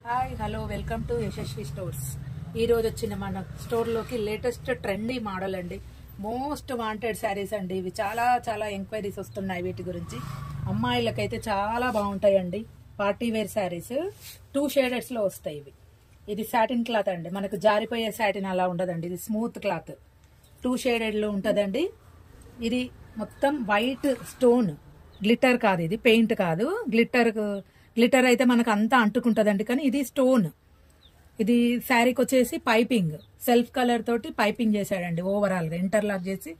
Hi hello welcome to Yashasvi stores. ఈ రోజు వచ్చిన మన స్టోర్ లోకి లేటెస్ట్ ట్రెండీ మోడల్ అండి. మోస్ట్ వాంటెడ్ శారీస్ అండి. ఇవి చాలా చాలా ఎంక్వైరీస్ వస్తున్నాయి వీటి గురించి. అమ్మాయిలకైతే చాలా బాగుంటాయండి. పార్టీ వేర్ శారీస్ 2 షేడెడ్స్ లో వస్తాయి ఇవి. ఇది సాటిన్ క్లాత్ అండి. మనకు జారిపోయే సాటిన్ అలా ఉండదండి. ఇది స్మూత్ క్లాత్ 2 షేడెడ్ లో ఉంటదండి. ఇది మొత్తం వైట్ స్టోన్, గ్లిటర్ కాదు, ఇది పెయింట్ కాదు. గ్లిటర్ అయితే మనకు అంతా అంటుకుంటదండి, కానీ ఇది స్టోన్. ఇది శారీకి వచ్చేసి పైపింగ్, సెల్ఫ్ కలర్ తోటి పైపింగ్ చేశాడండి. ఓవరాల్ గా ఇంటర్లాక్ చేసి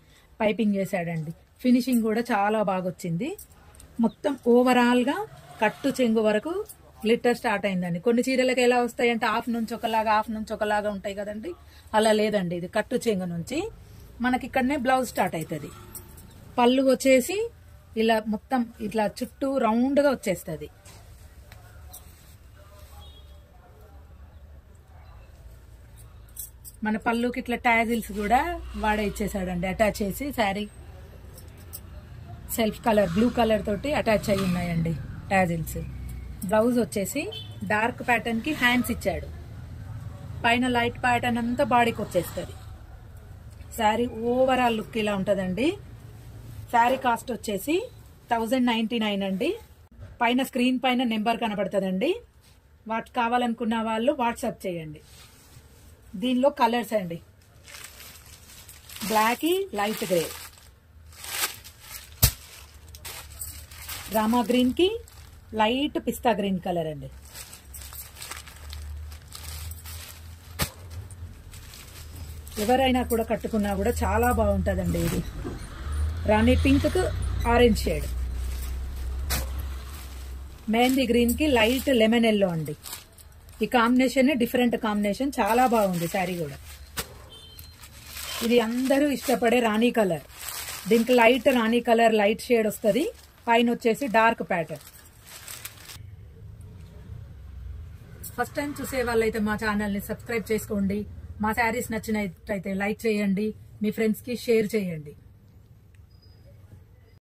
పైపింగ్ చేశాడండి. ఫినిషింగ్ కూడా చాలా బాగా వచ్చింది. మొత్తం ఓవరాల్ గా కట్టు చెంగు వరకు గ్లిటర్ స్టార్ట్ అయిందండి. కొన్ని చీరలకు ఎలా వస్తాయంటే హాఫ్ నుంచి ఒకలాగా ఉంటాయి కదండి, అలా లేదండి. ఇది కట్టు చెంగు నుంచి మనకి ఇక్కడనే బ్లౌజ్ స్టార్ట్ అవుతుంది. పళ్ళు వచ్చేసి ఇలా మొత్తం ఇట్లా చుట్టూ రౌండ్ గా వచ్చేస్తుంది. మన పళ్ళుకి ఇట్లా టాజిల్స్ కూడా వాడే ఇచ్చేసాడండి, అటాచ్ చేసి. Sari self colour blue colour తోటి అటాచ్ అయి ఉన్నాయండి టాజిల్స్. బ్లౌజ్ వచ్చేసి డార్క్ ప్యాటర్న్ కి హ్యాండ్స్ ఇచ్చాడు. పైన లైట్ ప్యాటర్న్ అంతా బాడీకి వచ్చేస్తుంది. శారీ ఓవరాల్ లుక్ ఇలా ఉంటుందండి. శారీ కాస్ట్ వచ్చేసి 1099 అండి. పైన స్క్రీన్ పైన నెంబర్ కనబడుతుందండి. వాటి కావాలనుకున్న వాళ్ళు వాట్సాప్ చేయండి. దీనిలో కలర్స్ అండి, బ్లాక్, లైట్ గ్రే, రామా గ్రీన్ కి లైట్ పిస్తా గ్రీన్ కలర్ అండి. ఎవరైనా కూడా కట్టుకున్నా కూడా చాలా బాగుంటుందండి. ఇది రాణి పింక్ కు ఆరెంజ్ షేడ్, మెహందీ గ్రీన్ కి లైట్ లెమన్ ఎల్లో అండి. ఈ కాంబినేషన్ డిఫరెంట్ కాంబినేషన్, చాలా బాగుంది శారీ కూడా. ఇది అందరూ ఇష్టపడే రాణి కలర్. దీనికి లైట్ రాణి కలర్ లైట్ షేడ్ వస్తుంది. పైన వచ్చేసి డార్క్ ప్యాటర్న్. ఫస్ట్ టైం చూసే వాళ్ళైతే మా ఛానల్ ని సబ్స్క్రైబ్ చేసుకోండి. మా శారీస్ నచ్చినట్లయితే లైక్ చేయండి, మీ ఫ్రెండ్స్ కి షేర్ చేయండి.